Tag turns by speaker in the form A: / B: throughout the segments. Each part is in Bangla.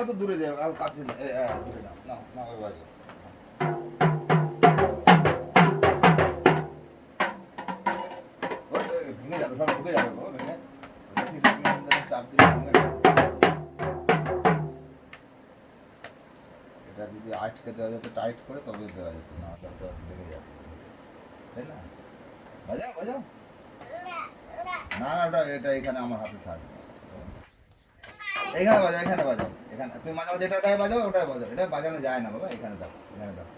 A: অত দূরে যাও, কাছে দূরে দাও, না না ওই বাজে। ভেঙে যাবে, সব ঢুকে যাবে বাবা, ভেঙে চাপ দিলে ভেঙে যাবে। এটা যদি আটকে দেওয়া যেত টাইট করে তবে দেওয়া যেত, না ওটা ভেঙে যাবে, তাই না? বাজাও বাজাও, না না ওটা এটা এখানে আমার হাতে থাকবে, এখানে বাজাও, এখানে বাজাও, এখানে তুমি মাঝে মাঝে এটাটাই বাজাও, ওটাই বাজাও, এটা বাজানো যায় না বাবা, এখানে দাও, এখানে দাও।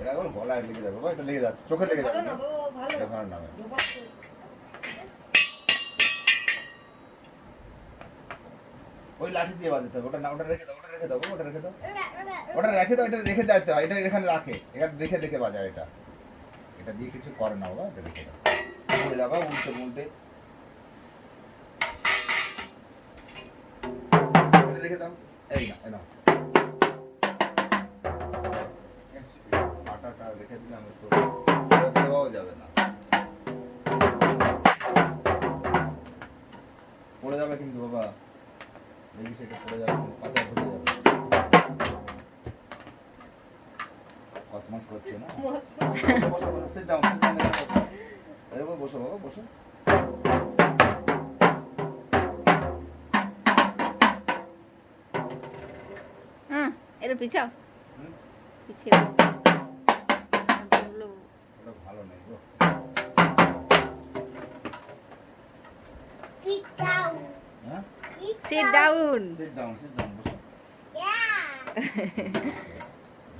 A: এটা এখন গলায় লেগে যাবে বাবা, এটা লেগে যাচ্ছে, চোখে লেগে যাবে, এটা ভালো না। ওই লাঠি দিয়ে বাজাতে হবে, ওটা না, ওটা রেখে দাও, ওটা রেখে দাও, ওটা রেখে দাও, ওটা রেখে দাও, এটা রেখে দিতে হয়, এটা এখানে রাখে, এখানে দেখে দেখে বাজায়, এটা এটা দিয়ে কিছু করে না বাবা, এটা রেখে দাও, উল্টে যাবা, উল্টে উল্টে রেখে দাও, এই না এই না আটাটা রেখে দিলে আমি তো দেওয়াও যাবে না, পড়ে যাবে কিন্তু বাবা, দেখি সেটা পড়ে যাবে, পাচার ঢুকে যাবে, কসমস করছে না, বসো বসো বসো, সিট ডাউন, সিট ডাউন, এরকম বসো বাবা, বসো।
B: এটা পিছাও, পিছিয়ে
A: ওটা ভালো নেই গো, হ্যাঁ
B: sit down,
A: sit down, sit down, বসো।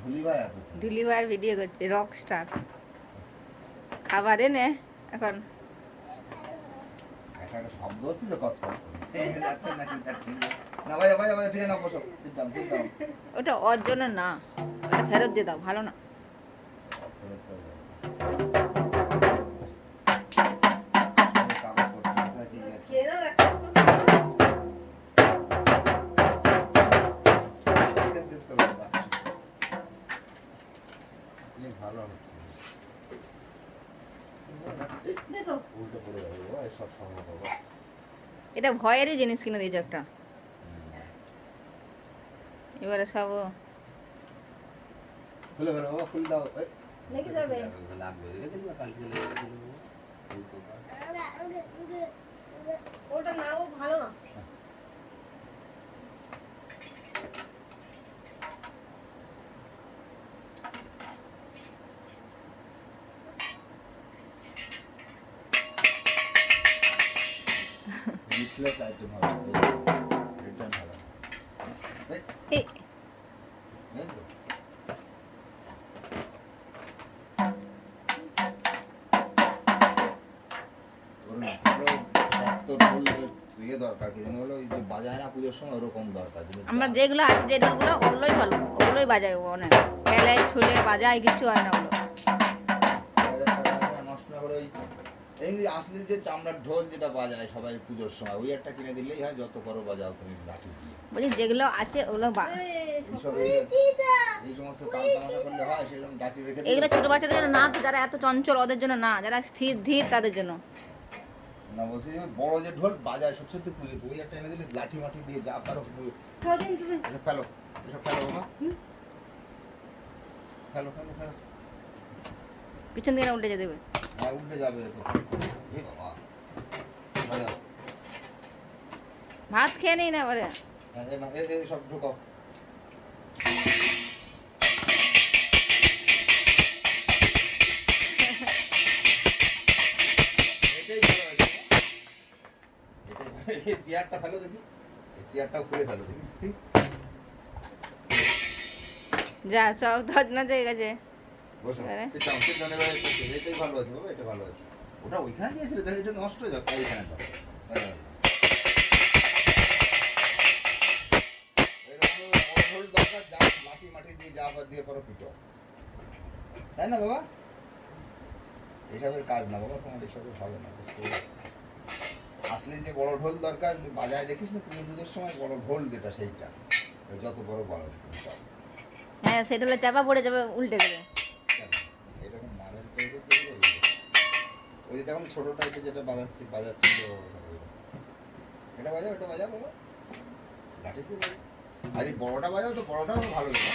A: ভুলি ভাই এত
B: ডুলিভার ভিডিও করছে, রক স্টার। খাবার এনে এখন
A: একটা শব্দ হচ্ছে তো, কসমস যাচ্ছে নাকি তার ঠিক না, ভাই ভাই ভাই ঠিক না, বসো, সিট ডাউন, সিট ডাউন।
B: ওটা ওর জন্য না, ওটা ফেরত দিয়ে দাও, ভালো না।
A: ভালো হচ্ছে, উল্টো পড়ে যাবে বাবা, সব সম্ভব বাবা।
B: এটা ভয়েরই জিনিস কিনে দিয়েছো একটা, এবারে সব
A: খুলে ফেলো বাবা, খুলে দাও,
B: লেগে যাবে।
A: লাগবে, দেখেছেন না কালকে লেগে গেছিল
B: ওটা না, ও ভালো না।
A: রিপ্লেস আইটেম হবে, রিটার্ন হবে,
B: এই
A: এই তো। ইয়ে দরকার কি জানো, হলো ওই যে বাজায় না পুজোর সময়, ওরকম দরকার।
B: আমরা যেগুলো আছে, যে ডোলগুলো, ওগুলোই ভালো, ওগুলোই বাজায় অনেক, খেলে ছুলে বাজায়, কিছু হয় না ওগুলো।
A: নষ্ট না করে ওই এমনি আসলে যে চামড়ার ঢোল যেটা বাজায় সবাই পুজোর সময়, ওই একটা কিনে দিলেই হয়, যত করো বাজাও তুমি লাঠি দিয়ে।
B: বলছি যেগুলো আছে ওগুলো
A: এই সমস্ত কাজ তামাশা করলে হয়, সেরকম ডাকি রেখে দিলে।
B: এগুলো ছোট বাচ্চাদের জন্য না, তো যারা এত চঞ্চল ওদের জন্য না, যারা স্থির ধীর তাদের জন্য।
A: না বলছি ওই বড় যে ঢোল বাজায় সত্যি পুজো, ওই একটা এনে দিলে লাঠি মাটি দিয়ে যা পারো এসব ফেলো, এসব ফেলো বাবা, ফেলো ফেলো ফেলো,
B: পিছন দিকে না উল্টে যেতে দেবে।
A: হ্যাঁ উল্টে যাবে তো, এই বাবা বাজাও,
B: ভাত খেয়ে নেই না এবারে।
A: হ্যাঁ এই সব ঢোকাও, এটাই ভালো হয়েছে, এটাই। এই চেয়ারটা ফেলো দেখি, এই চেয়ারটাও খুলে ফেলো দেখি, ঠিক
B: যা সব ধজনা হয়ে গেছে।
A: বসো, সিট ডাউন, এটাই ভালো আছে বাবা, এটা ভালো আছে। ওটা ওইখানে দিয়েছিলে দেখো, এটা নষ্ট হয়ে যাবে, এইখানে দাও, দরকার, যা লাঠি মাটি দিয়ে যা দিয়ে পরো পিটো, তাই না বাবা? এইসবের কাজ না বাবা, তোমার এসবের হবে না, বুঝতে পারছি। আসলে যে বড় ঢোল দরকার, বাজায় দেখিস না পুজোর সময় বড় ঢোল যেটা, সেইটা যত বড় বড়
B: হ্যাঁ সেটা হলে চাপা পড়ে যাবে উল্টে গেলে।
A: এরকম মাঝারি টাইপের ওই যে দেখুন ছোটো টাইপের যেটা বাজাচ্ছিল এটা বাজাও বাবা লাঠি দিয়ে বাজাও। আর এই বড়টা বাজাও তো বড়টাও তো ভালো না